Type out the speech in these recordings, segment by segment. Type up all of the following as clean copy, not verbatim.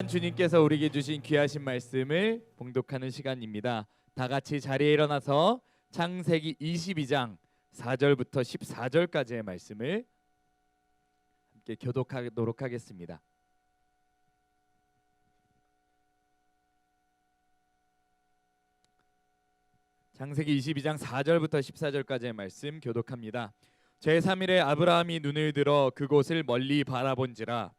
주님께서 우리에게 주신 귀하신 말씀을 봉독하는 시간입니다. 다 같이 자리에 일어나서 창세기 22장 4절부터 14절까지의 말씀을 함께 교독하도록 하겠습니다. 창세기 22장 4절부터 14절까지의 말씀 교독합니다. 제3일에 아브라함이 눈을 들어 그곳을 멀리 바라본지라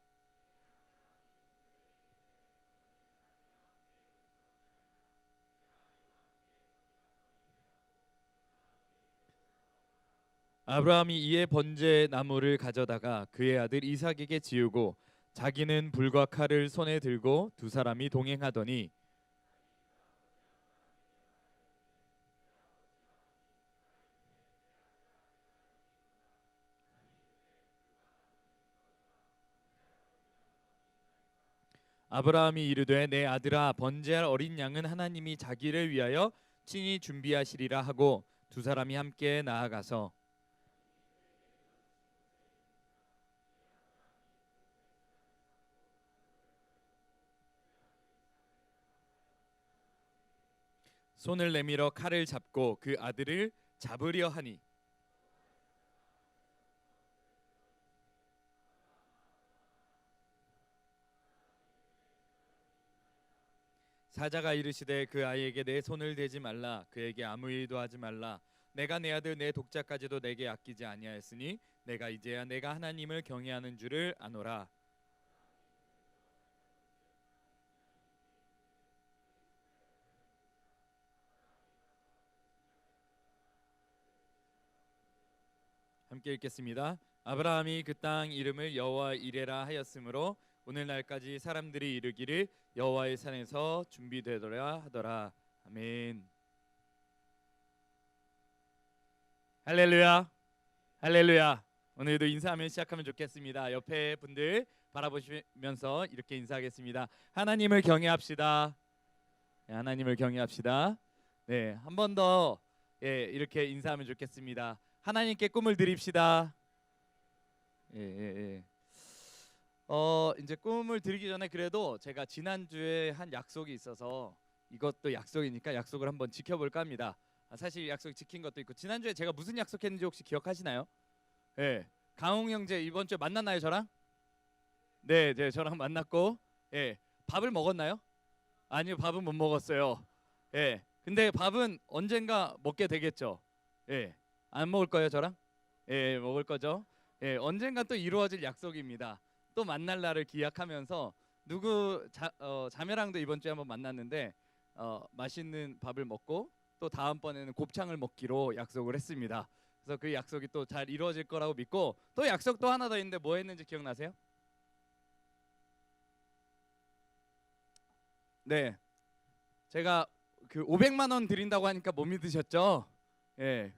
아브라함이 이에 번제 나무를 가져다가 그의 아들 이삭에게 지우고 자기는 불과 칼을 손에 들고 두 사람이 동행하더니 아브라함이 이르되 내 아들아 번제할 어린 양은 하나님이 자기를 위하여 친히 준비하시리라 하고 두 사람이 함께 나아가서 손을 내밀어 칼을 잡고 그 아들을 잡으려 하니 사자가 이르시되 그 아이에게 내 손을 대지 말라 그에게 아무 일도 하지 말라 내가 내 아들 내 독자까지도 내게 아끼지 아니하였으니 내가 이제야 내가 하나님을 경외하는 줄을 아노라. 함께 읽겠습니다. 아브라함이 그 땅 이름을 여호와 이레라 하였으므로 오늘날까지 사람들이 이르기를 여호와의 산에서 준비되더라 하더라. 아멘. 할렐루야. 할렐루야. 오늘도 인사하며 시작하면 좋겠습니다. 옆에 분들 바라보시면서 이렇게 인사하겠습니다. 하나님을 경외합시다. 네, 하나님을 경외합시다. 네, 한 번 더 이렇게 인사하면 좋겠습니다. 하나님께 꿈을 드립시다. 예. 이제 꿈을 드리기 전에 그래도 제가 지난주에 한 약속이 있어서 이것도 약속이니까 약속을 한번 지켜볼까 합니다. 사실 약속 지킨 것도 있고 지난주에 제가 무슨 약속했는지 혹시 기억하시나요? 예. 강홍 형제 이번 주에 만났나요, 저랑? 네, 저랑 만났고 밥을 먹었나요? 아니요, 밥은 못 먹었어요. 근데 밥은 언젠가 먹게 되겠죠. 안 먹을 거예요, 저랑? 먹을 거죠. 언젠가 또 이루어질 약속입니다. 또 만날 날을 기약하면서 자매랑도 이번 주에 한번 만났는데 맛있는 밥을 먹고 또 다음번에는 곱창을 먹기로 약속을 했습니다. 그래서 그 약속이 또 잘 이루어질 거라고 믿고 또 약속 또 하나 더 있는데 뭐 했는지 기억나세요? 네, 제가 그 500만 원 드린다고 하니까 못 믿으셨죠?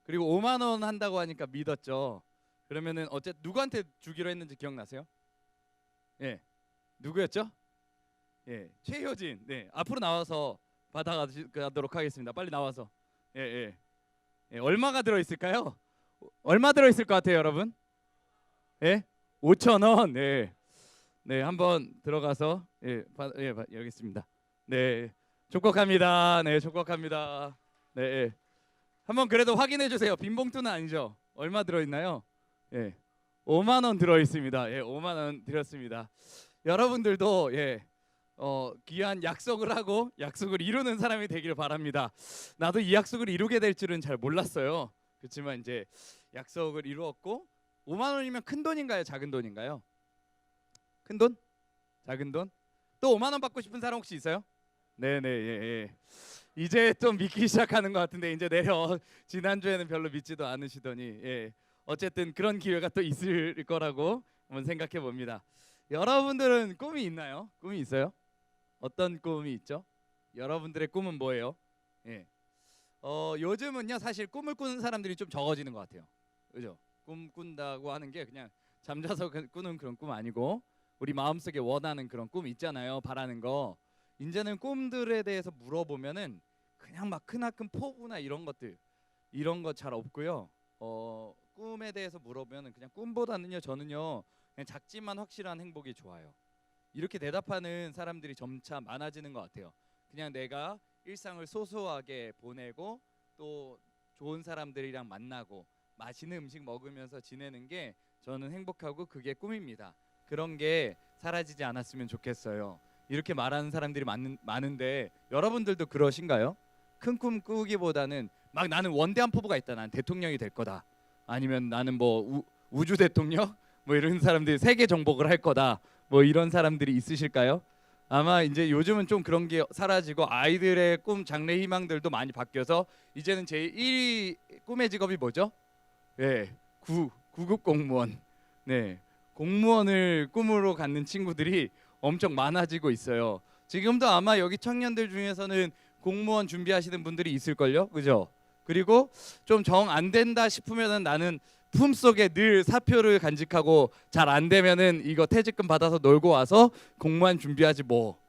그리고 5만 원 한다고 하니까 믿었죠. 그러면은 누구한테 주기로 했는지 기억나세요? 누구였죠? 최효진. 앞으로 나와서 받아가도록 하겠습니다. 빨리 나와서. 얼마가 들어 있을까요? 얼마 들어 있을 것 같아요, 여러분? 5천 원. 한번 들어가서 여기있습니다. 촉박합니다. 촉박합니다. 한번 그래도 확인해 주세요. 빈 봉투는 아니죠? 얼마 들어 있나요? 5만 원 들어 있습니다. 5만 원 드렸습니다. 여러분들도 귀한 약속을 하고 약속을 이루는 사람이 되길 바랍니다. 나도 이 약속을 이루게 될 줄은 잘 몰랐어요. 그렇지만 이제 약속을 이루었고 5만 원이면 큰 돈인가요? 작은 돈인가요? 큰 돈? 작은 돈? 또 5만 원 받고 싶은 사람 혹시 있어요? 네네. 이제 좀 믿기 시작하는 것 같은데 이제 지난주에는 별로 믿지도 않으시더니 어쨌든 그런 기회가 또 있을 거라고 한번 생각해 봅니다. 여러분들은 꿈이 있나요? 꿈이 있어요? 어떤 꿈이 있죠? 여러분들의 꿈은 뭐예요? 요즘은요 사실 꿈을 꾸는 사람들이 좀 적어지는 것 같아요. 그죠? 꿈 꾼다고 하는 게 그냥 잠자서 꾸는 그런 꿈 아니고 우리 마음속에 원하는 그런 꿈 있잖아요. 바라는 거. 이제는 꿈들에 대해서 물어보면은 그냥 막 크나큰 포부나 이런 것들 이런 거 잘 없고요. 꿈에 대해서 물어보면 그냥 꿈보다는요 저는요 그냥 작지만 확실한 행복이 좋아요. 이렇게 대답하는 사람들이 점차 많아지는 것 같아요. 그냥 내가 일상을 소소하게 보내고 또 좋은 사람들이랑 만나고 맛있는 음식 먹으면서 지내는 게 저는 행복하고 그게 꿈입니다. 그런 게 사라지지 않았으면 좋겠어요. 이렇게 말하는 사람들이 많은데 여러분들도 그러신가요? 큰 꿈 꾸기보다는 막 나는 원대한 포부가 있다. 난 대통령이 될 거다. 아니면 나는 뭐 우주 대통령 뭐 이런 사람들이 세계 정복을 할 거다. 뭐 이런 사람들이 있으실까요? 아마 이제 요즘은 좀 그런 게 사라지고 아이들의 꿈, 장래 희망들도 많이 바뀌어서 이제는 제 1위 꿈의 직업이 뭐죠? 예, 구급 공무원. 네, 공무원을 꿈으로 갖는 친구들이 엄청 많아지고 있어요. 지금도 아마 여기 청년들 중에서는 공무원 준비하시는 분들이 있을걸요, 그죠? 그리고 좀 정 안 된다 싶으면은 나는 품속에 늘 사표를 간직하고 잘 안 되면은 이거 퇴직금 받아서 놀고 와서 공무원 준비하지 뭐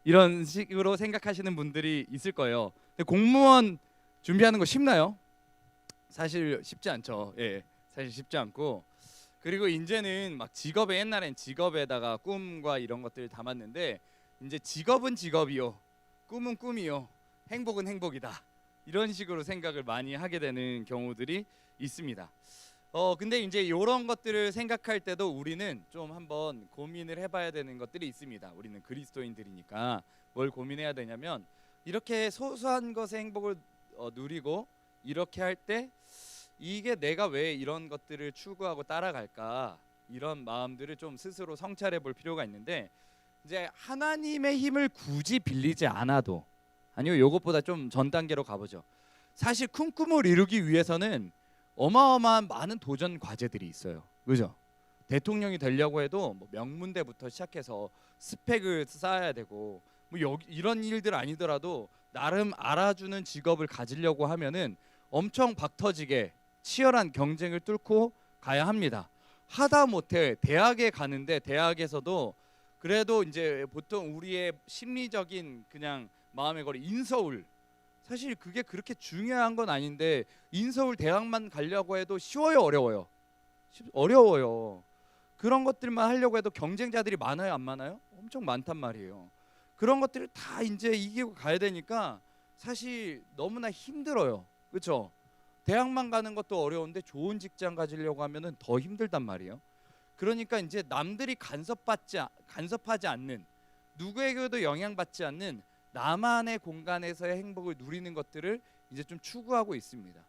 이런 식으로 생각하시는 분들이 있을 거예요. 근데 공무원 준비하는 거 쉽나요? 사실 쉽지 않죠. 예, 사실 쉽지 않고 그리고 이제는 막 직업에 옛날엔 직업에다가 꿈과 이런 것들을 담았는데 이제 직업은 직업이요, 꿈은 꿈이요, 행복은 행복이다. 이런 식으로 생각을 많이 하게 되는 경우들이 있습니다. 근데 이제 이런 것들을 생각할 때도 우리는 좀 한번 고민을 해봐야 되는 것들이 있습니다. 우리는 그리스도인들이니까 뭘 고민해야 되냐면 이렇게 소소한 것의 행복을 누리고 이렇게 할 때 이게 내가 왜 이런 것들을 추구하고 따라갈까 이런 마음들을 좀 스스로 성찰해 볼 필요가 있는데 이제 하나님의 힘을 굳이 빌리지 않아도 아니요 요것보다 좀 전 단계로 가보죠. 사실 큰 꿈을 이루기 위해서는 어마어마한 많은 도전 과제들이 있어요. 그죠? 대통령이 되려고 해도 뭐 명문대부터 시작해서 스펙을 쌓아야 되고 뭐 이런 일들 아니더라도 나름 알아주는 직업을 가지려고 하면은 엄청 박터지게 치열한 경쟁을 뚫고 가야 합니다. 하다못해 대학에 가는데 대학에서도 그래도 이제 보통 우리의 심리적인 그냥 마음의 거리 인서울 사실 그게 그렇게 중요한 건 아닌데 인서울 대학만 가려고 해도 쉬워요, 어려워요? 어려워요. 그런 것들만 하려고 해도 경쟁자들이 많아요, 안 많아요? 엄청 많단 말이에요. 그런 것들을 다 이제 이기고 가야 되니까 사실 너무나 힘들어요. 그렇죠? 대학만 가는 것도 어려운데 좋은 직장 가지려고 하면은 더 힘들단 말이에요. 그러니까 이제 남들이 간섭하지 않는 누구에게도 영향받지 않는 나만의 공간에서의 행복을 누리는 것들을 이제 좀 추구하고 있습니다.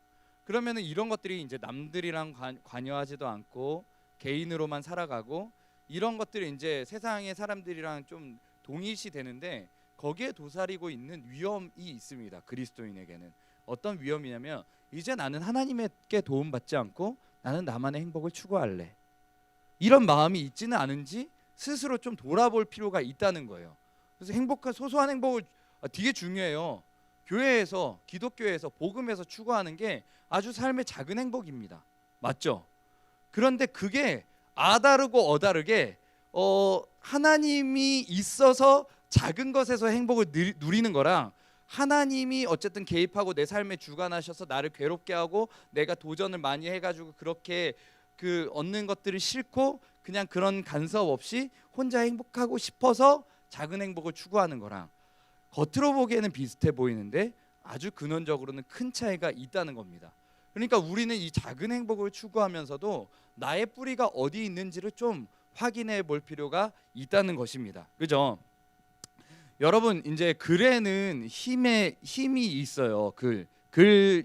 그러면은 이런 것들이 이제 남들이랑 관여하지도 않고 개인으로만 살아가고 이런 것들이 이제 세상의 사람들이랑 좀 동일시 되는데 거기에 도사리고 있는 위험이 있습니다. 그리스도인에게는 어떤 위험이냐면 이제 나는 하나님께 도움받지 않고 나는 나만의 행복을 추구할래. 이런 마음이 있지는 않은지 스스로 좀 돌아볼 필요가 있다는 거예요. 그래서 행복한 소소한 행복을 되게 중요해요. 교회에서 기독교에서 복음에서 추구하는 게 아주 삶의 작은 행복입니다. 맞죠? 그런데 그게 아다르고 어다르게 하나님이 있어서 작은 것에서 행복을 누리는 거랑 하나님이 어쨌든 개입하고 내 삶에 주관하셔서 나를 괴롭게 하고 내가 도전을 많이 해가지고 그렇게 그 얻는 것들을 싫고 그냥 그런 간섭 없이 혼자 행복하고 싶어서 작은 행복을 추구하는 거랑 겉으로 보기에는 비슷해 보이는데 아주 근원적으로는 큰 차이가 있다는 겁니다. 그러니까 우리는 이 작은 행복을 추구하면서도 나의 뿌리가 어디 있는지를 좀 확인해 볼 필요가 있다는 것입니다. 그죠? 여러분 이제 글에는 힘이 있어요. 글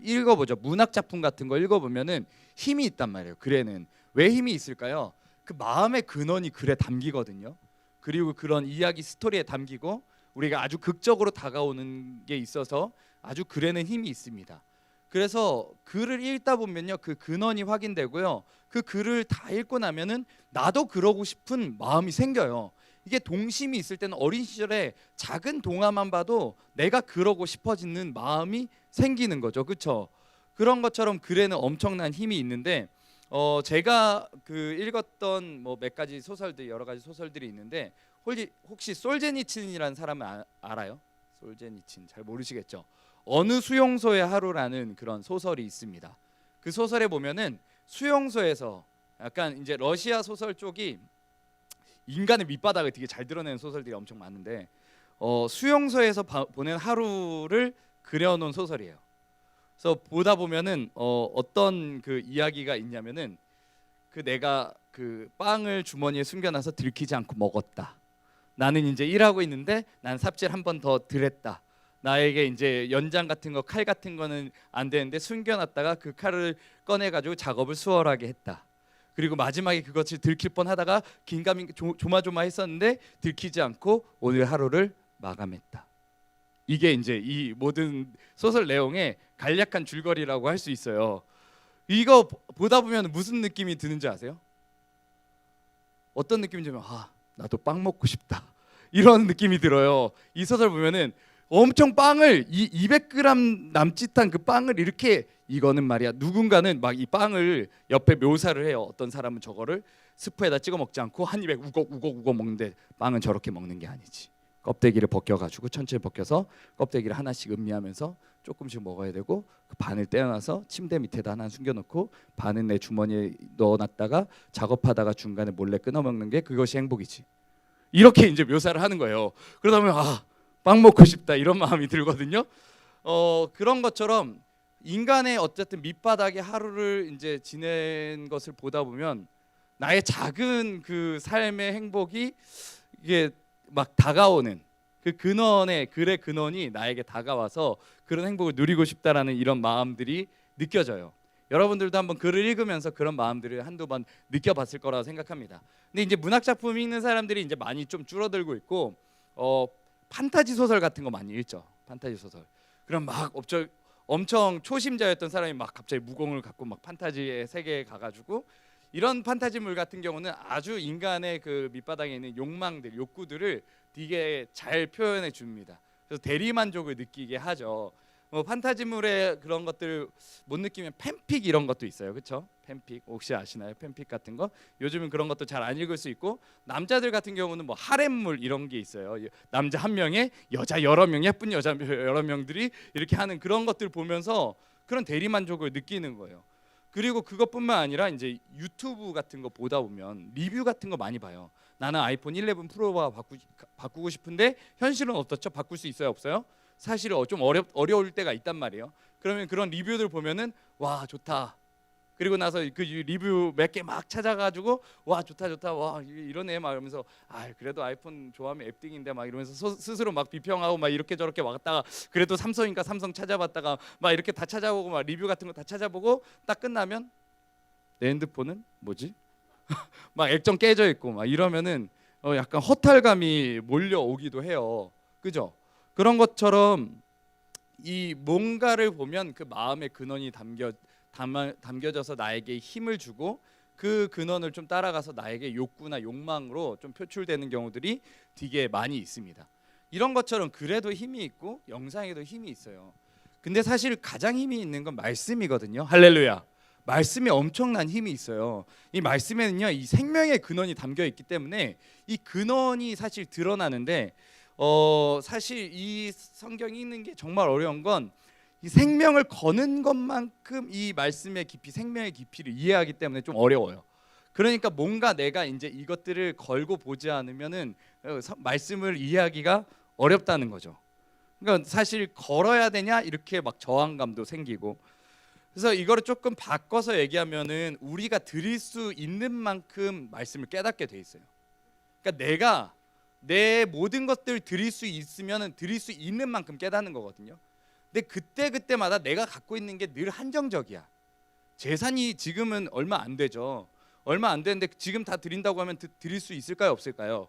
읽어보죠. 문학 작품 같은 거 읽어보면은 힘이 있단 말이에요. 글에는 왜 힘이 있을까요? 그 마음의 근원이 글에 담기거든요. 그리고 그런 이야기 스토리에 담기고 우리가 아주 극적으로 다가오는 게 있어서 아주 글에는 힘이 있습니다. 그래서 글을 읽다 보면요 그 근원이 확인되고요. 그 글을 다 읽고 나면은 나도 그러고 싶은 마음이 생겨요. 이게 동심이 있을 때는 어린 시절에 작은 동화만 봐도 내가 그러고 싶어지는 마음이 생기는 거죠. 그렇죠? 그런 것처럼 글에는 엄청난 힘이 있는데 제가 그 읽었던 뭐 몇 가지 소설들 여러 가지 소설들이 있는데 혹시 솔제니친이라는 사람을 알아요? 솔제니친 잘 모르시겠죠? 어느 수용소의 하루라는 그런 소설이 있습니다. 그 소설에 보면은 수용소에서 약간 이제 러시아 소설 쪽이 인간의 밑바닥을 되게 잘 드러내는 소설들이 엄청 많은데 수용소에서 보낸 하루를 그려놓은 소설이에요. 그래서 보다 보면은 어떤 그 이야기가 있냐면은 그 내가 그 빵을 주머니에 숨겨놔서 들키지 않고 먹었다. 나는 이제 일하고 있는데 난 삽질 한 번 더 들였다. 나에게 이제 연장 같은 거, 칼 같은 거는 안 되는데 숨겨놨다가 그 칼을 꺼내가지고 작업을 수월하게 했다. 그리고 마지막에 그것을 들킬 뻔하다가 긴가민 조마조마했었는데 들키지 않고 오늘 하루를 마감했다. 이게 이제 이 모든 소설 내용의 간략한 줄거리라고 할 수 있어요. 이거 보다 보면 무슨 느낌이 드는지 아세요? 어떤 느낌인지 면 나도 빵 먹고 싶다 이런 느낌이 들어요. 이 소설 보면은 엄청 빵을 200g 남짓한 그 빵을 이렇게 이거는 말이야 누군가는 막 이 빵을 옆에 묘사를 해요. 어떤 사람은 저거를 스프에다 찍어 먹지 않고 한 입에 우걱우걱 먹는데 빵은 저렇게 먹는 게 아니지. 껍데기를 벗겨가지고 천천히 벗겨서 껍데기를 하나씩 음미하면서 조금씩 먹어야 되고 그 반을 떼어놔서 침대 밑에다 하나 숨겨놓고 반은 내 주머니에 넣어놨다가 작업하다가 중간에 몰래 끊어 먹는 게 그것이 행복이지. 이렇게 이제 묘사를 하는 거예요. 그러다 보면 빵 먹고 싶다 이런 마음이 들거든요. 그런 것처럼 인간의 어쨌든 밑바닥의 하루를 이제 지낸 것을 보다 보면 나의 작은 그 삶의 행복이 이게 막 다가오는 그 근원의 글의 근원이 나에게 다가와서 그런 행복을 누리고 싶다라는 이런 마음들이 느껴져요. 여러분들도 한번 글을 읽으면서 그런 마음들을 한두 번 느껴봤을 거라고 생각합니다. 근데 이제 문학 작품 읽는 사람들이 이제 많이 좀 줄어들고 있고 판타지 소설 같은 거 많이 읽죠. 판타지 소설. 그럼 막 엄청 초심자였던 사람이 막 갑자기 무공을 갖고 막 판타지의 세계에 가가지고 이런 판타지물 같은 경우는 아주 인간의 그 밑바닥에 있는 욕망들, 욕구들을 되게 잘 표현해 줍니다. 그래서 대리만족을 느끼게 하죠. 판타지물의 그런 것들 못 느끼면 팬픽 이런 것도 있어요. 그렇죠? 팬픽 혹시 아시나요? 팬픽 같은 거 요즘은 그런 것도 잘 안 읽을 수 있고 남자들 같은 경우는 뭐 하렘물 이런 게 있어요. 남자 한 명에 여자 여러 명 예쁜 여자 여러 명들이 이렇게 하는 그런 것들 보면서 그런 대리만족을 느끼는 거예요. 그리고 그것뿐만 아니라 이제 유튜브 같은 거 보다 보면 리뷰 같은 거 많이 봐요. 나는 아이폰 11 프로가 바꾸고 싶은데 현실은 어떻죠? 바꿀 수 있어요? 없어요? 사실 좀 어려울 때가 있단 말이에요. 그러면 그런 리뷰들 보면은 와 좋다. 그리고 나서 그 리뷰 몇 개 막 찾아가지고 와 좋다 와 이러네 막 이러면서 그래도 아이폰 좋아하면 앱등인데 막 이러면서 스스로 막 비평하고 막 이렇게 저렇게 왔다가 그래도 삼성이니까 삼성 찾아봤다가 막 이렇게 다 찾아보고 막 리뷰 같은 거 다 찾아보고 딱 끝나면 내 핸드폰은 뭐지? 막 액정 깨져 있고 막 이러면은 약간 허탈감이 몰려오기도 해요. 그죠? 그런 것처럼 이 뭔가를 보면 그 마음의 근원이 담겨져서 나에게 힘을 주고 그 근원을 좀 따라가서 나에게 욕구나 욕망으로 좀 표출되는 경우들이 되게 많이 있습니다. 이런 것처럼 글에도 힘이 있고 영상에도 힘이 있어요. 근데 사실 가장 힘이 있는 건 말씀이거든요. 할렐루야. 말씀에 엄청난 힘이 있어요. 이 말씀에는요, 이 생명의 근원이 담겨 있기 때문에 이 근원이 사실 드러나는데 사실 이 성경이 읽는 게 정말 어려운 건 이 생명을 거는 것만큼 이 말씀의 깊이, 생명의 깊이를 이해하기 때문에 좀 어려워요. 그러니까 뭔가 내가 이제 이것들을 걸고 보지 않으면은 말씀을 이해하기가 어렵다는 거죠. 그러니까 사실 걸어야 되냐 이렇게 막 저항감도 생기고. 그래서 이거를 조금 바꿔서 얘기하면은 우리가 드릴 수 있는 만큼 말씀을 깨닫게 돼 있어요. 그러니까 내가 내 모든 것들 드릴 수 있으면은 드릴 수 있는 만큼 깨닫는 거거든요. 근데 그때마다 내가 갖고 있는 게 늘 한정적이야. 재산이 지금은 얼마 안 되죠. 얼마 안 되는데 지금 다 드린다고 하면 드릴 수 있을까요, 없을까요?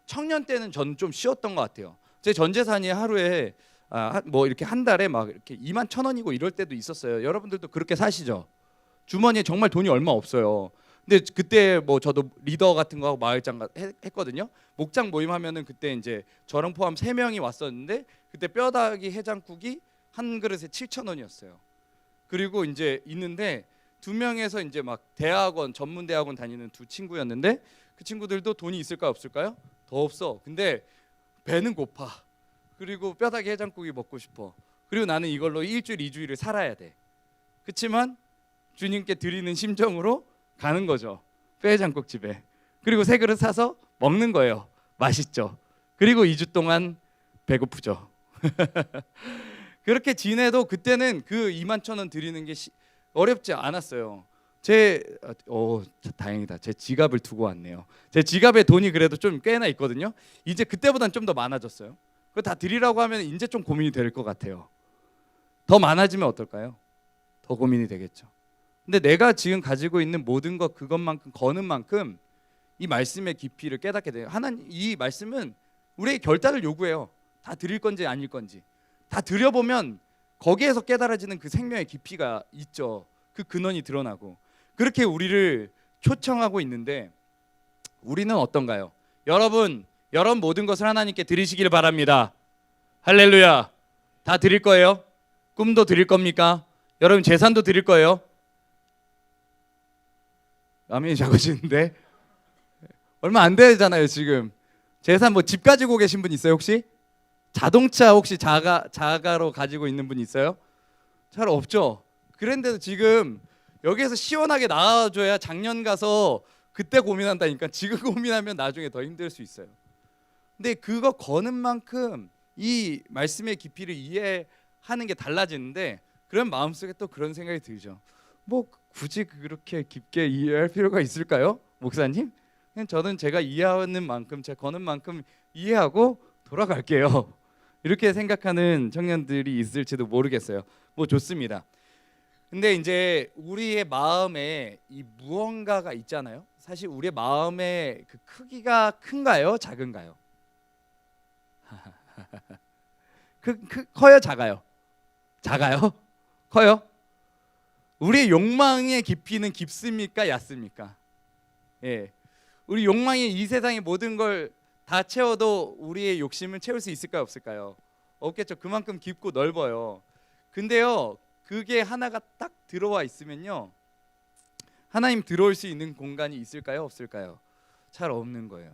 청년 때는 저는 좀 쉬웠던 것 같아요. 제 전 재산이 하루에 뭐 이렇게 한 달에 막 이렇게 21,000원이고 이럴 때도 있었어요. 여러분들도 그렇게 사시죠? 주머니에 정말 돈이 얼마 없어요. 근데 그때 뭐 저도 리더 같은 거 하고 마을장 했거든요. 목장 모임 하면은 그때 이제 저랑 포함 3명이 왔었는데 그때 뼈다귀 해장국이 한 그릇에 7,000원이었어요. 그리고 이제 있는데 2명에서 이제 막 대학원 전문 대학원 다니는 2 친구였는데 그 친구들도 돈이 있을까요, 없을까요? 더 없어. 근데 배는 고파. 그리고 뼈다귀 해장국이 먹고 싶어. 그리고 나는 이걸로 1주일 2주일을 살아야 돼. 그렇지만 주님께 드리는 심정으로 가는 거죠. 뼈해장국집에. 그리고 3그릇 사서 먹는 거예요. 맛있죠. 그리고 2주 동안 배고프죠. 그렇게 지내도 그때는 그 21,000원 드리는 게 어렵지 않았어요. 다행이다. 제 지갑을 두고 왔네요. 제 지갑에 돈이 그래도 좀 꽤나 있거든요. 이제 그때보단 좀 더 많아졌어요. 그거 다 드리라고 하면 이제 좀 고민이 될 것 같아요. 더 많아지면 어떨까요? 더 고민이 되겠죠. 근데 내가 지금 가지고 있는 모든 것 그것만큼 거는 만큼 이 말씀의 깊이를 깨닫게 돼요. 하나님 이 말씀은 우리의 결단을 요구해요. 다 드릴 건지 아닐 건지. 다 드려보면 거기에서 깨달아지는 그 생명의 깊이가 있죠. 그 근원이 드러나고 그렇게 우리를 초청하고 있는데 우리는 어떤가요? 여러분 모든 것을 하나님께 드리시길 바랍니다. 할렐루야. 다 드릴 거예요? 꿈도 드릴 겁니까? 여러분 재산도 드릴 거예요? 아멘이 작아지는데 얼마 안 되잖아요 지금. 재산 뭐 집 가지고 계신 분 있어요 혹시? 자동차 혹시 자가로 가지고 있는 분 있어요? 잘 없죠. 그런데도 지금 여기에서 시원하게 나와줘야 작년 가서 그때 고민한다니까. 지금 고민하면 나중에 더 힘들 수 있어요. 근데 그거 거는 만큼 이 말씀의 깊이를 이해하는 게 달라지는데 그런 마음속에 또 그런 생각이 들죠. 뭐 굳이 그렇게 깊게 이해할 필요가 있을까요? 목사님? 그냥 저는 제가 이해하는 만큼 제가 거는 만큼 이해하고 돌아갈게요. 이렇게 생각하는 청년들이 있을지도 모르겠어요. 뭐 좋습니다. 근데 이제 우리의 마음에 이 무언가가 있잖아요. 사실 우리의 마음의 그 크기가 큰가요? 작은가요? 커요? 작아요? 작아요? 커요? 우리의 욕망의 깊이는 깊습니까? 얕습니까? 예. 우리 욕망이 이 세상의 모든 걸 다 채워도 우리의 욕심을 채울 수 있을까요? 없을까요? 없겠죠. 그만큼 깊고 넓어요. 근데요, 그게 하나가 딱 들어와 있으면요, 하나님 들어올 수 있는 공간이 있을까요? 없을까요? 잘 없는 거예요.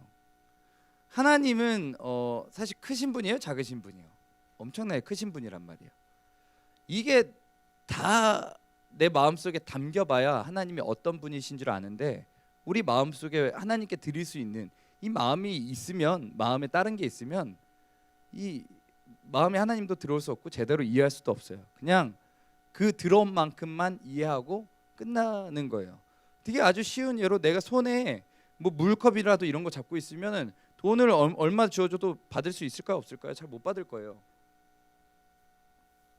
하나님은 사실 크신 분이에요? 작으신 분이에요? 엄청나게 크신 분이란 말이에요. 이게 다 내 마음속에 담겨봐야 하나님이 어떤 분이신 줄 아는데 우리 마음속에 하나님께 드릴 수 있는 이 마음이 있으면, 마음에 다른 게 있으면 이 마음에 하나님도 들어올 수 없고 제대로 이해할 수도 없어요. 그냥 그 들어온 만큼만 이해하고 끝나는 거예요. 되게 아주 쉬운 예로 내가 손에 뭐 물컵이라도 이런 거 잡고 있으면 돈을 얼마 주어줘도 받을 수 있을까요? 없을까요? 잘 못 받을 거예요.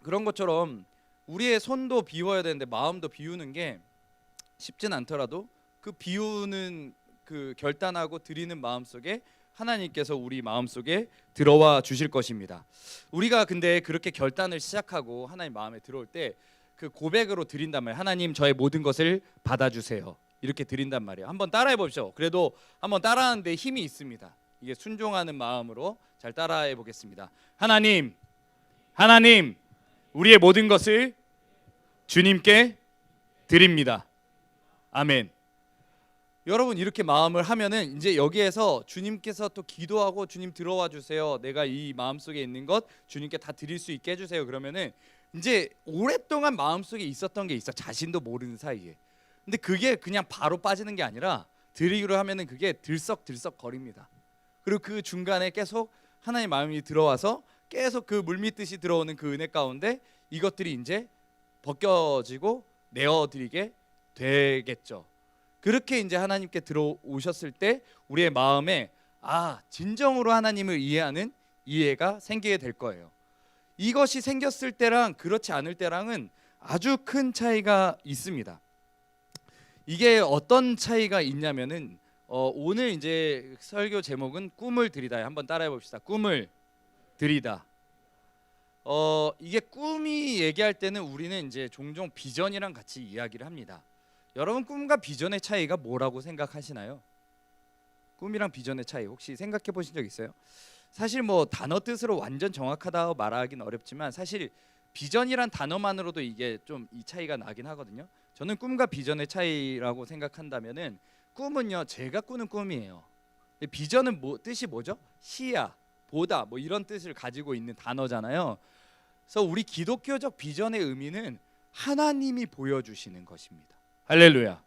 그런 것처럼 우리의 손도 비워야 되는데 마음도 비우는 게 쉽진 않더라도 그 비우는 그 결단하고 드리는 마음 속에 하나님께서 우리 마음 속에 들어와 주실 것입니다. 우리가 근데 그렇게 결단을 시작하고 하나님 마음에 들어올 때 그 고백으로 드린단 말이에요. 하나님 저의 모든 것을 받아주세요. 이렇게 드린단 말이에요. 한번 따라해 보십시오. 그래도 한번 따라하는데 힘이 있습니다. 이게 순종하는 마음으로 잘 따라해 보겠습니다. 하나님 우리의 모든 것을 주님께 드립니다. 아멘. 여러분 이렇게 마음을 하면은 이제 여기에서 주님께서 또 기도하고 주님 들어와 주세요. 내가 이 마음속에 있는 것 주님께 다 드릴 수 있게 해주세요. 그러면은 이제 오랫동안 마음속에 있었던 게 있어. 자신도 모르는 사이에. 근데 그게 그냥 바로 빠지는 게 아니라 드리기로 하면은 그게 들썩들썩 거립니다. 그리고 그 중간에 계속 하나님의 마음이 들어와서 계속 그 물밀듯이 들어오는 그 은혜 가운데 이것들이 이제 벗겨지고 내어드리게 되겠죠. 그렇게 이제 하나님께 들어오셨을 때 우리의 마음에 진정으로 하나님을 이해하는 이해가 생기게 될 거예요. 이것이 생겼을 때랑 그렇지 않을 때랑은 아주 큰 차이가 있습니다. 이게 어떤 차이가 있냐면은 오늘 이제 설교 제목은 꿈을 드리다에 한번 따라해 봅시다. 꿈을 드리다. 이게 꿈이 얘기할 때는 우리는 이제 종종 비전이랑 같이 이야기를 합니다. 여러분 꿈과 비전의 차이가 뭐라고 생각하시나요? 꿈이랑 비전의 차이 혹시 생각해 보신 적 있어요? 사실 뭐 단어 뜻으로 완전 정확하다고 말하기는 어렵지만 사실 비전이란 단어만으로도 이게 좀 이 차이가 나긴 하거든요. 저는 꿈과 비전의 차이라고 생각한다면은 꿈은요 제가 꾸는 꿈이에요. 비전은 뜻이 뭐죠? 시야, 보다 뭐 이런 뜻을 가지고 있는 단어잖아요. 그래서 우리 기독교적 비전의 의미는 하나님이 보여주시는 것입니다. 할렐루야.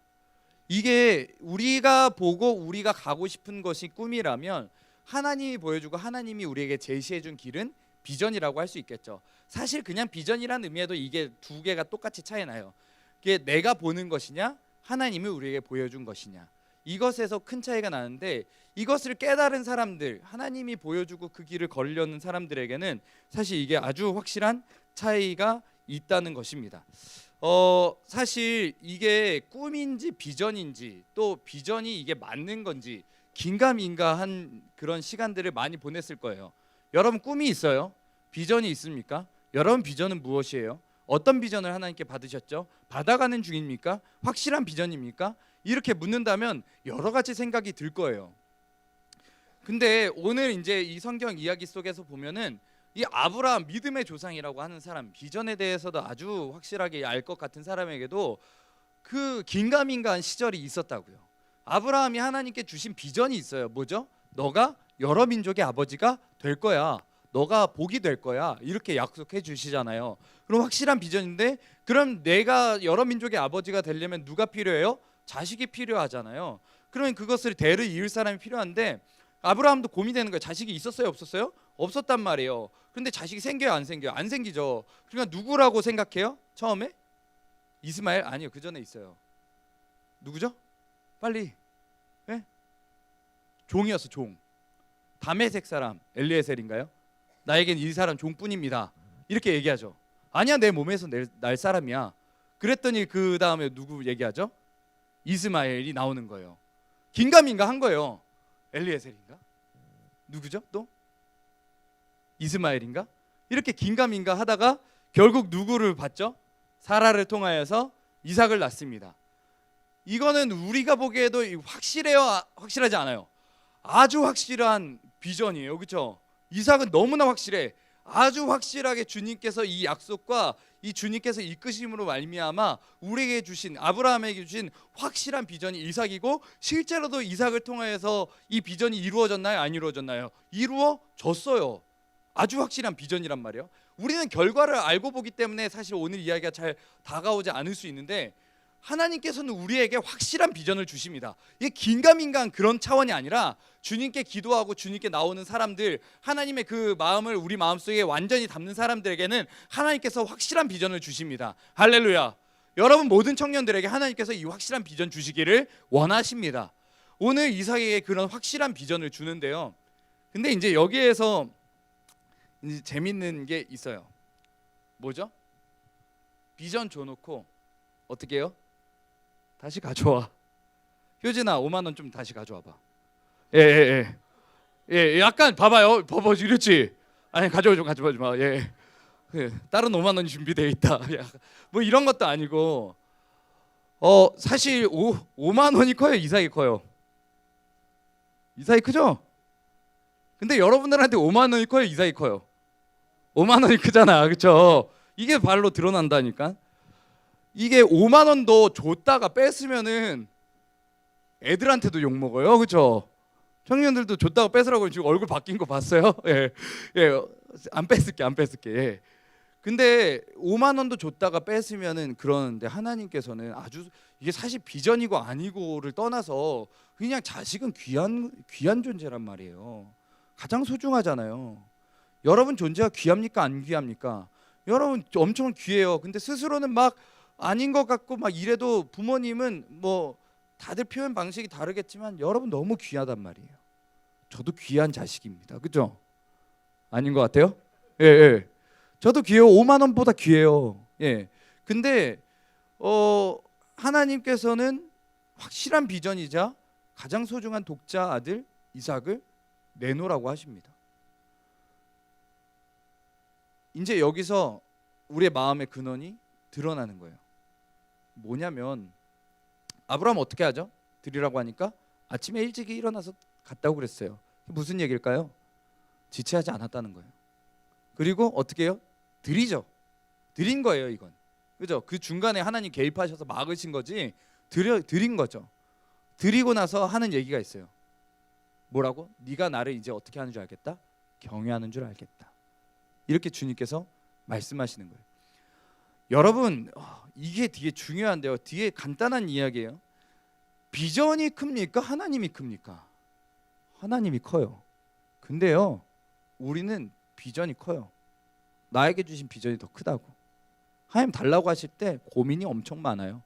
이게 우리가 보고 우리가 가고 싶은 것이 꿈이라면 하나님이 보여주고 하나님이 우리에게 제시해준 길은 비전이라고 할 수 있겠죠. 사실 그냥 비전이라는 의미에도 이게 두 개가 똑같이 차이 나요. 이게 내가 보는 것이냐 하나님이 우리에게 보여준 것이냐, 이것에서 큰 차이가 나는데, 이것을 깨달은 사람들, 하나님이 보여주고 그 길을 걸으려는 사람들에게는 사실 이게 아주 확실한 차이가 있다는 것입니다. 사실 이게 꿈인지 비전인지, 또 비전이 이게 맞는 건지 긴가민가한 그런 시간들을 많이 보냈을 거예요. 여러분 꿈이 있어요? 비전이 있습니까? 여러분 비전은 무엇이에요? 어떤 비전을 하나님께 받으셨죠? 받아가는 중입니까? 확실한 비전입니까? 이렇게 묻는다면 여러 가지 생각이 들 거예요. 근데 오늘 이제 이 성경 이야기 속에서 보면은 이 아브라함, 믿음의 조상이라고 하는 사람, 비전에 대해서도 아주 확실하게 알 것 같은 사람에게도 그 긴가민가한 시절이 있었다고요. 아브라함이 하나님께 주신 비전이 있어요. 뭐죠? 너가 여러 민족의 아버지가 될 거야. 너가 복이 될 거야. 이렇게 약속해 주시잖아요. 그럼 확실한 비전인데, 그럼 내가 여러 민족의 아버지가 되려면 누가 필요해요? 자식이 필요하잖아요. 그러면 그것을 대를 이을 사람이 필요한데, 아브라함도 고민되는 거예요. 자식이 있었어요, 없었어요? 없었단 말이에요. 그런데 자식이 생겨요, 안 생겨요? 안 생기죠. 그러니까 누구라고 생각해요? 처음에? 이스마엘? 아니요, 그 전에 있어요. 누구죠? 빨리. 네? 종이었어, 종. 다메섹 사람 엘리에셀인가요? 나에겐 이 사람 종뿐입니다. 이렇게 얘기하죠. 아니야, 내 몸에서 날 사람이야. 그랬더니 그 다음에 누구 얘기하죠? 이스마엘이 나오는 거예요. 긴가민가 한 거예요. 엘리에셀인가? 누구죠? 또? 이스마엘인가? 이렇게 긴가민가 하다가 결국 누구를 봤죠? 사라를 통하여서 이삭을 낳습니다. 이거는 우리가 보기에도 확실해요? 확실하지 않아요? 아주 확실한 비전이에요. 그렇죠? 이삭은 너무나 확실해. 아주 확실하게 주님께서 이 약속과 이 주님께서 이끄심으로 말미암아 우리에게 주신, 아브라함에게 주신 확실한 비전이 이삭이고, 실제로도 이삭을 통하여서 이 비전이 이루어졌나요? 안 이루어졌나요? 이루어졌어요. 아주 확실한 비전이란 말이에요. 우리는 결과를 알고 보기 때문에 사실 오늘 이야기가 잘 다가오지 않을 수 있는데, 하나님께서는 우리에게 확실한 비전을 주십니다. 이게 긴가민가한 그런 차원이 아니라 주님께 기도하고 주님께 나오는 사람들, 하나님의 그 마음을 우리 마음속에 완전히 담는 사람들에게는 하나님께서 확실한 비전을 주십니다. 할렐루야. 여러분 모든 청년들에게 하나님께서 이 확실한 비전 주시기를 원하십니다. 오늘 이삭에게 그런 확실한 비전을 주는데요. 근데 이제 여기에서 이제 재밌는 게 있어요. 뭐죠? 비전 줘놓고 어떻게 해요? 다시 가져와. 효진아 5만 원 좀 다시 가져와 봐. 예, 약간 봐봐요. 봐봐, 이랬지. 아니 가져오지 마. 예. 다른 5만 원이 준비되어 있다. 뭐 이런 것도 아니고, 사실 5만 원이 커요, 이삭이 커요? 이삭이 크죠? 근데 여러분들한테 5만 원이 커요, 이삭이 커요? 5만 원이 크잖아, 그렇죠? 이게 발로 드러난다니까. 이게 5만 원도 줬다가 뺐으면은 애들한테도 욕 먹어요, 그렇죠? 청년들도 줬다가 뺏으라고 지금 얼굴 바뀐 거 봤어요? 예, 안 뺏을게. 예. 근데 5만 원도 줬다가 뺏으면은 그러는데, 하나님께서는 아주, 이게 사실 비전이고 아니고를 떠나서 그냥 자식은 귀한 존재란 말이에요. 가장 소중하잖아요. 여러분 존재가 귀합니까, 안 귀합니까? 여러분 엄청 귀해요. 근데 스스로는 막 아닌 것 같고 막 이래도, 부모님은 뭐 다들 표현 방식이 다르겠지만 여러분 너무 귀하단 말이에요. 저도 귀한 자식입니다. 그죠? 아닌 것 같아요? 예. 저도 귀해요. 5만 원보다 귀해요. 예. 근데 하나님께서는 확실한 비전이자 가장 소중한 독자 아들 이삭을 내놓으라고 하십니다. 이제 여기서 우리의 마음의 근원이 드러나는 거예요. 뭐냐면, 아브라함 어떻게 하죠? 드리라고 하니까 아침에 일찍 일어나서 갔다고 그랬어요. 무슨 얘기일까요? 지체하지 않았다는 거예요. 그리고 어떻게 해요? 드리죠. 드린 거예요, 이건. 그죠? 그 중간에 하나님 개입하셔서 막으신 거지, 드린 거죠. 드리고 나서 하는 얘기가 있어요. 뭐라고? 네가 나를 이제 어떻게 하는 줄 알겠다? 경외하는 줄 알겠다. 이렇게 주님께서 말씀하시는 거예요. 여러분, 이게 되게 중요한데요. 뒤에 간단한 이야기예요. 비전이 큽니까? 하나님이 큽니까? 하나님이 커요. 근데요, 우리는 비전이 커요. 나에게 주신 비전이 더 크다고. 하나님 달라고 하실 때 고민이 엄청 많아요.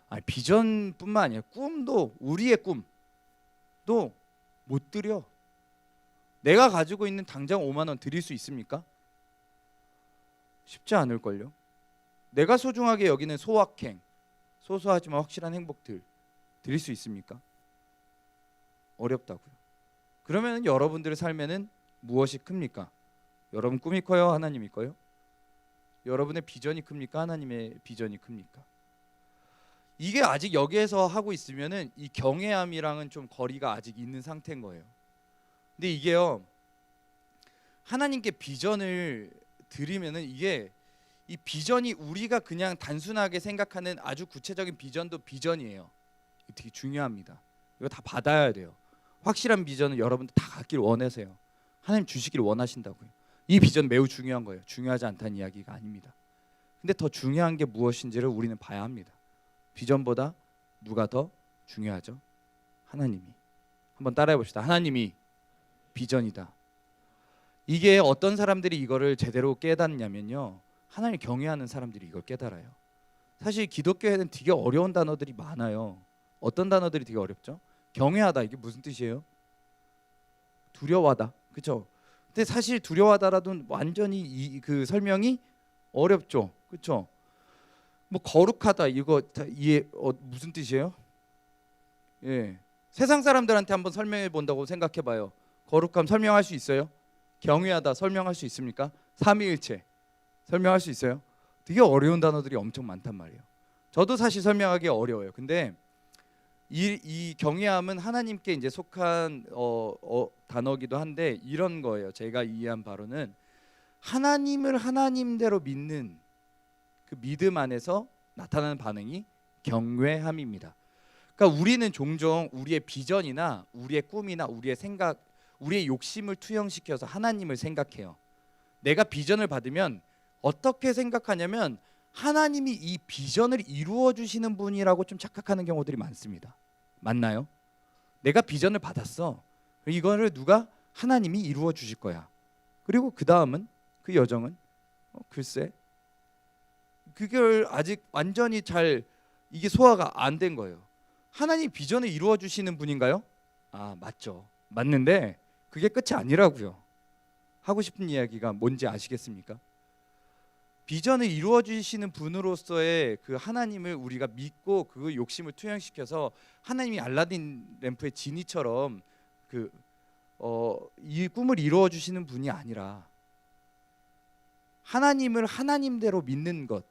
아니, 비전뿐만 아니라 꿈도, 우리의 꿈도 못 드려. 내가 가지고 있는 당장 5만 원 드릴 수 있습니까? 쉽지 않을걸요. 내가 소중하게 여기는 소확행, 소소하지만 확실한 행복들 드릴 수 있습니까? 어렵다고요. 그러면 여러분들의 삶에는 무엇이 큽니까? 여러분 꿈이 커요? 하나님이 커요? 여러분의 비전이 큽니까? 하나님의 비전이 큽니까? 이게 아직 여기에서 하고 있으면은 이 경외함이랑은 좀 거리가 아직 있는 상태인 거예요. 근데 이게요, 하나님께 비전을 드리면은 이게 이 비전이 우리가 그냥 단순하게 생각하는 아주 구체적인 비전도 비전이에요. 되게 중요합니다. 이거 다 받아야 돼요. 확실한 비전은 여러분들 다 갖기를 원하세요. 하나님 주시기를 원하신다고요. 이 비전 매우 중요한 거예요. 중요하지 않다는 이야기가 아닙니다. 근데 더 중요한 게 무엇인지를 우리는 봐야 합니다. 비전보다 누가 더 중요하죠? 하나님이. 한번 따라해 봅시다. 하나님이 비전이다. 이게 어떤 사람들이 이거를 제대로 깨닫냐면요, 하나님을 경외하는 사람들이 이걸 깨달아요. 사실 기독교에는 되게 어려운 단어들이 많아요. 어떤 단어들이 되게 어렵죠? 경외하다, 이게 무슨 뜻이에요? 두려워하다, 그렇죠? 근데 사실 두려워하다라도 완전히 그 설명이 어렵죠, 그렇죠? 뭐 거룩하다, 이거 다 이해 무슨 뜻이에요? 예, 세상 사람들한테 한번 설명해 본다고 생각해봐요. 거룩함 설명할 수 있어요? 경외하다 설명할 수 있습니까? 삼위일체 설명할 수 있어요? 되게 어려운 단어들이 엄청 많단 말이에요. 저도 사실 설명하기 어려워요. 근데 이 경외함은 하나님께 이제 속한 단어기도 한데 이런 거예요. 제가 이해한 바로는 하나님을 하나님대로 믿는 그 믿음 안에서 나타나는 반응이 경외함입니다. 그러니까 우리는 종종 우리의 비전이나 우리의 꿈이나 우리의 생각, 우리의 욕심을 투영시켜서 하나님을 생각해요. 내가 비전을 받으면 어떻게 생각하냐면 하나님이 이 비전을 이루어 주시는 분이라고 좀 착각하는 경우들이 많습니다. 맞나요? 내가 비전을 받았어. 이거를 누가 하나님이 이루어 주실 거야. 그리고 그 다음은 그 여정은 글쎄 그걸 아직 완전히 잘 이게 소화가 안 된 거예요. 하나님 비전을 이루어 주시는 분인가요? 아, 맞죠. 맞는데 그게 끝이 아니라고요. 하고 싶은 이야기가 뭔지 아시겠습니까? 비전을 이루어 주시는 분으로서의 그 하나님을 우리가 믿고 그 욕심을 투영시켜서 하나님이 알라딘 램프의 지니처럼 이 꿈을 이루어 주시는 분이 아니라 하나님을 하나님대로 믿는 것,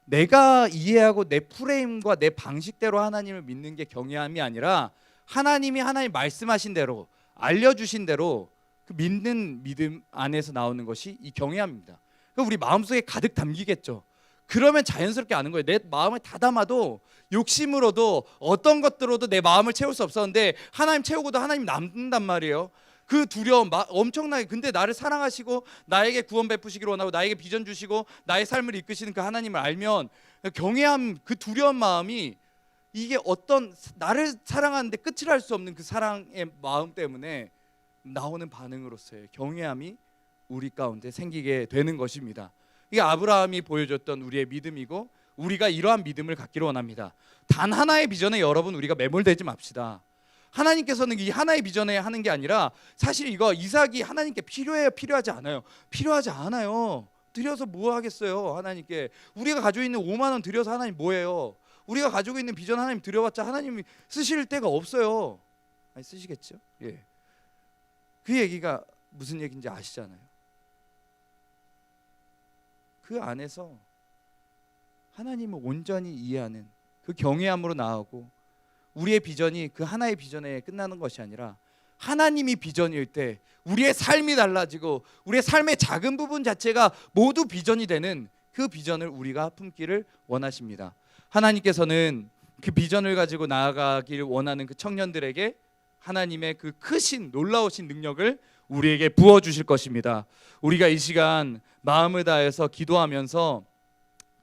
내가 이해하고 내 프레임과 내 방식대로 하나님을 믿는 게 경외함이 아니라 하나님이 하나님 말씀하신 대로 알려주신 대로 그 믿는 믿음 안에서 나오는 것이 이 경외함입니다. 그러니까 우리 마음속에 가득 담기겠죠. 그러면 자연스럽게 아는 거예요. 내 마음을 다 담아도 욕심으로도 어떤 것들로도 내 마음을 채울 수 없었는데 하나님 채우고도 하나님 남는단 말이에요. 그 두려움 엄청나게. 근데 나를 사랑하시고 나에게 구원 베푸시기를 원하고 나에게 비전 주시고 나의 삶을 이끄시는 그 하나님을 알면 경외함, 그 두려운 마음이 이게 어떤 나를 사랑하는데 끝을 할 수 없는 그 사랑의 마음 때문에 나오는 반응으로서의 경외함이 우리 가운데 생기게 되는 것입니다. 이게 아브라함이 보여줬던 우리의 믿음이고 우리가 이러한 믿음을 갖기를 원합니다. 단 하나의 비전에 여러분 우리가 매몰되지 맙시다. 하나님께서는 이 하나의 비전에 하는 게 아니라 사실 이거 이삭이 하나님께 필요해요? 필요하지 않아요? 필요하지 않아요. 드려서 뭐 하겠어요? 하나님께 우리가 가지고 있는 5만 원 드려서 하나님 뭐예요? 우리가 가지고 있는 비전 하나님 드려봤자 하나님이 쓰실 데가 없어요. 아니 쓰시겠죠? 예. 그 얘기가 무슨 얘기인지 아시잖아요. 그 안에서 하나님을 온전히 이해하는 그 경외함으로 나아가고 우리의 비전이 그 하나의 비전에 끝나는 것이 아니라 하나님이 비전일 때 우리의 삶이 달라지고 우리의 삶의 작은 부분 자체가 모두 비전이 되는 그 비전을 우리가 품기를 원하십니다. 하나님께서는 그 비전을 가지고 나아가기를 원하는 그 청년들에게 하나님의 그 크신 놀라우신 능력을 우리에게 부어주실 것입니다. 우리가 이 시간 마음을 다해서 기도하면서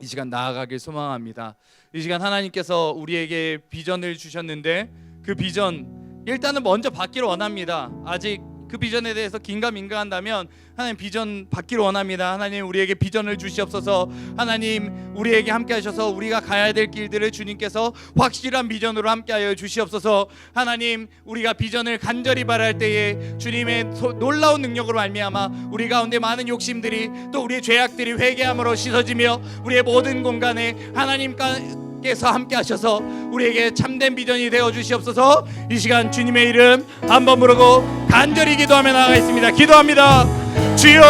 이 시간 나아가길 소망합니다. 이 시간 하나님께서 우리에게 비전을 주셨는데 그 비전 일단은 먼저 받기를 원합니다. 아직 그 비전에 대해서 긴가민가한다면 하나님 비전 받기를 원합니다. 하나님 우리에게 비전을 주시옵소서. 하나님 우리에게 함께 하셔서 우리가 가야 될 길들을 주님께서 확실한 비전으로 함께하여 주시옵소서. 하나님 우리가 비전을 간절히 바랄 때에 주님의 놀라운 능력으로 말미암아 우리 가운데 많은 욕심들이 또 우리의 죄악들이 회개함으로 씻어지며 우리의 모든 공간에 하나님께서 함께 하셔서 우리에게 참된 비전이 되어 주시옵소서. 이 시간 주님의 이름 한번 부르고 간절히 기도하며 나아가겠습니다. 기도합니다. 주여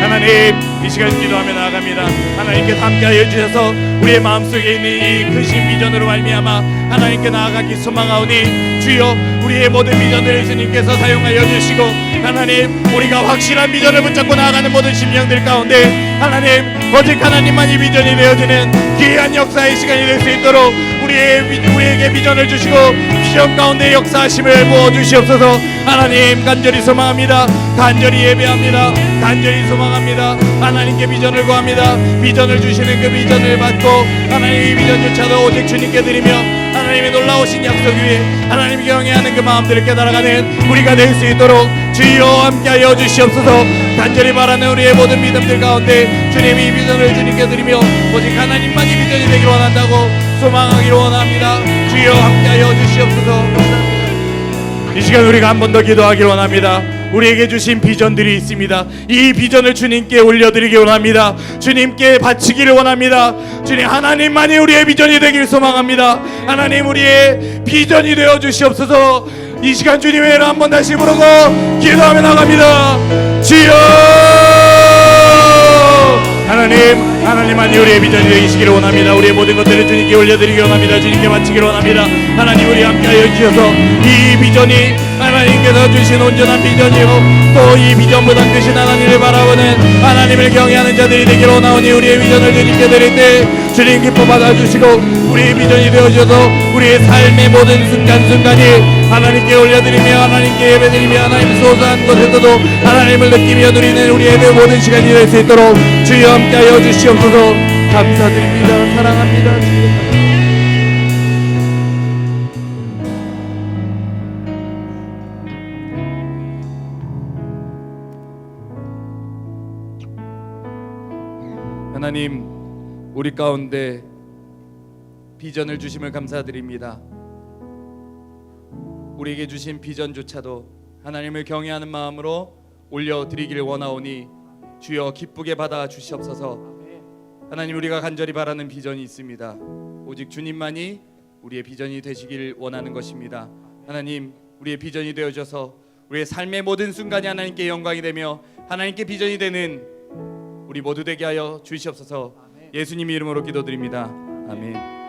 하나님 이 시간 기도하며 나아갑니다. 하나님께서 함께하여 주셔서 우리의 마음속에 있는 이 크신 비전으로 말미암아 하나님께 나아가기 소망하오니 주여 우리의 모든 비전들을 주님께서 사용하여 주시고 하나님 우리가 확실한 비전을 붙잡고 나아가는 모든 심령들 가운데 하나님 오직 하나님만이 비전이 되어주는 귀한 역사의 시간이 될 수 있도록 우리에게 비전을 주시고 비전 가운데 역사하심을 부어주시옵소서. 하나님 간절히 소망합니다. 간절히 예배합니다. 간절히 소망합니다. 하나님께 비전을 구합니다. 비전을 주시는 그 비전을 받고 하나님의 비전조차도 오직 주님께 드리며 하나님의 놀라우신 약속 위에 하나님이 경외하는 그 마음들을 깨달아가는 우리가 될 수 있도록 주여 함께하여 주시옵소서. 간절히 바라는 우리의 모든 믿음들 가운데 주님이 이 비전을 주님께 드리며 오직 하나님만이 비전이 되길 원한다고 소망하기를 원합니다. 주여 함께하여 주시옵소서. 이 시간 우리가 한 번 더 기도하길 원합니다. 우리에게 주신 비전들이 있습니다. 이 비전을 주님께 올려드리기 원합니다. 주님께 바치기를 원합니다. 주님 하나님만이 우리의 비전이 되길 소망합니다. 하나님 우리의 비전이 되어 주시옵소서. 이 시간 주님의 이름 한번 다시 부르고 기도하며 나갑니다. 주여 하나님만이 우리의 비전이 되시기를 원합니다. 우리의 모든 것들을 주님께 올려드리기 원합니다. 주님께 바치기를 원합니다. 하나님 우리 함께하여 주셔서 이 비전이 하나님께서 주신 온전한 비전이요 또 이 비전보다 크신 하나님을 바라보는 하나님을 경외하는 자들이 되기를 원하오니 우리의 비전을 주님께 드릴 때 주님 기뻐 받아주시고 우리의 비전이 되어주셔서 우리의 삶의 모든 순간순간이 하나님께 올려드리며 하나님께 예배드리며 하나님 소소한 곳에서도 하나님을 느끼며 누리는 우리의 모든 시간이 될 수 있도록 주여 함께하여 주시옵소서. 감사드립니다. 사랑합니다. 주여. 하나님 우리 가운데 비전을 주심을 감사드립니다. 우리에게 주신 비전조차도 하나님을 경외하는 마음으로 올려드리기를 원하오니 주여 기쁘게 받아 주시옵소서. 하나님 우리가 간절히 바라는 비전이 있습니다. 오직 주님만이 우리의 비전이 되시길 원하는 것입니다. 하나님 우리의 비전이 되어줘서 우리의 삶의 모든 순간이 하나님께 영광이 되며 하나님께 비전이 되는 우리 모두 되게 하여 주시옵소서. 예수님의 이름으로 기도드립니다. 아멘.